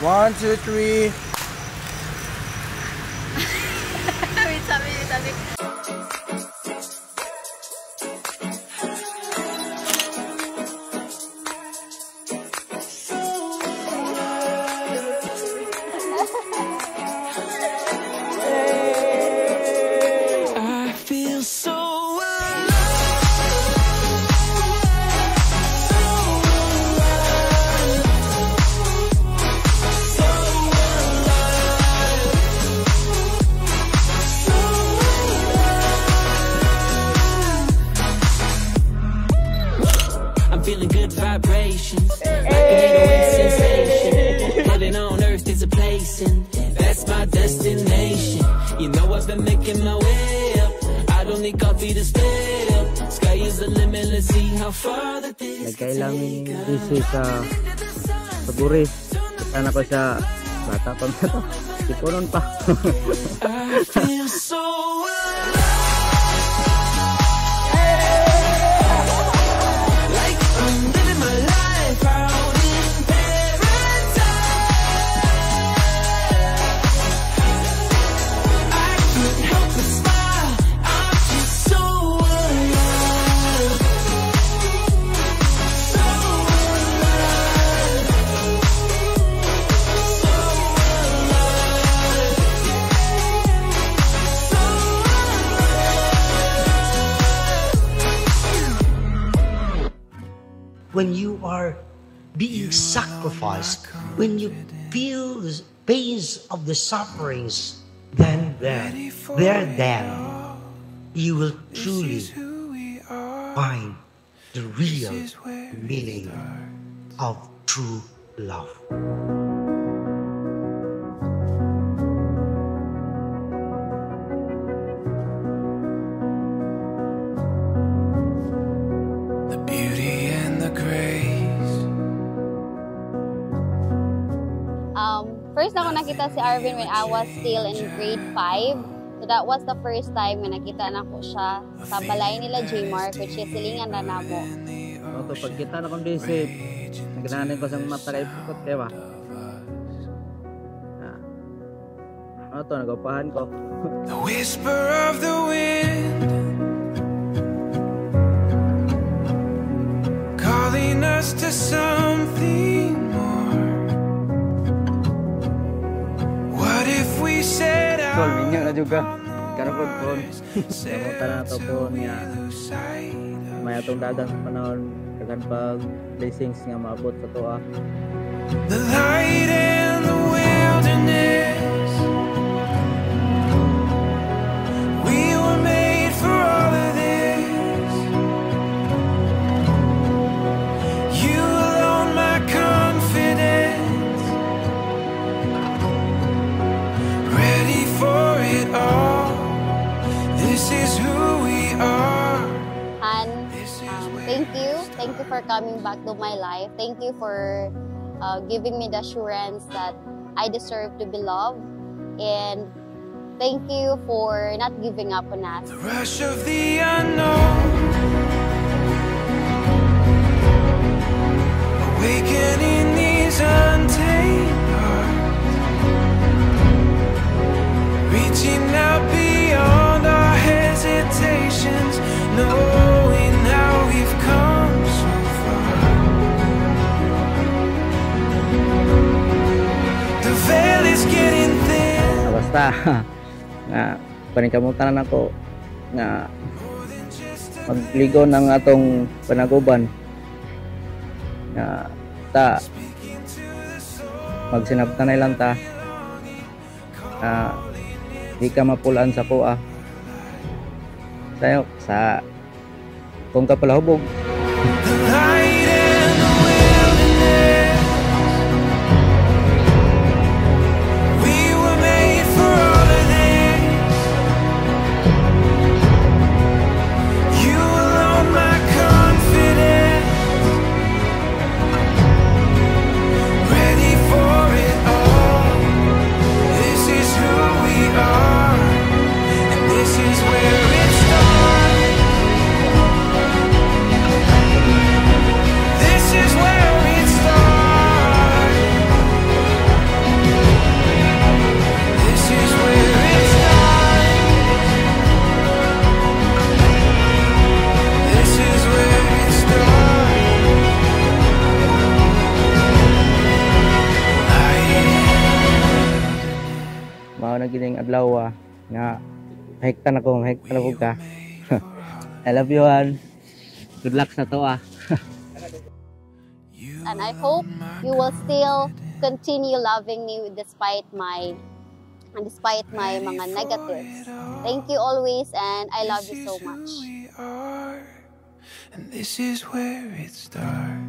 1, 2, 3. Sabi. Feeling good vibrations, like a 808 sensation. Heaven on earth is a place, and that's my destination. You know I've been making my way up. I don't need coffee to stay up. Sky is the limit, let's see how far that this can take us. This is Buris. Sana ko sa bata pa na to. Sipunon pa. I feel so when you are being sacrificed, when you feel the pains of the sufferings, then you will truly find the real meaning of true love. First ako nakita si Arvin when I was still in grade 5. So that was the first time na nakita na ko siya sa balay nila J-Mark, which is silingan na namo. So pagkita na kong bisip, nagananin ko sa mata kay pukot kaya ba? Ano to, nagapahan ko. The whisper of the wind calling us to something more. What if we set out Tol, minyo na juga. Karapod po. Kamutan na ito po niya. May atong dagang panahon kagan pag blessings nga maabot sa toa. the light in the wilderness? We were made for all of this. You alone my confidence, ready for it all. This is who we are. Han, thank you for coming back to my life. Thank you for giving me the assurance that I deserve to be loved, and thank you for not giving up on us. The rush of the unknown, awakening these untamed hearts, reaching out beyond our hesitations, knowing how we've come so far. The veil is getting thin. Basta nga paningkamutan na ako nga magligo ng atong panaguban nga ta magsinabtan na lang ta di ka mapulaan sa kuha sayo sa kung kapalahubog. The light in the wilderness. We were made for all of this. You alone my confidence, ready for it all. This is who we are, and this is where it starts. na gining adlaw nga hektan ako ka. I love you, Han. Good luck sa to And I hope you will still continue loving me despite my mga negatives. Thank you always, and I love you so much. And this is where it starts.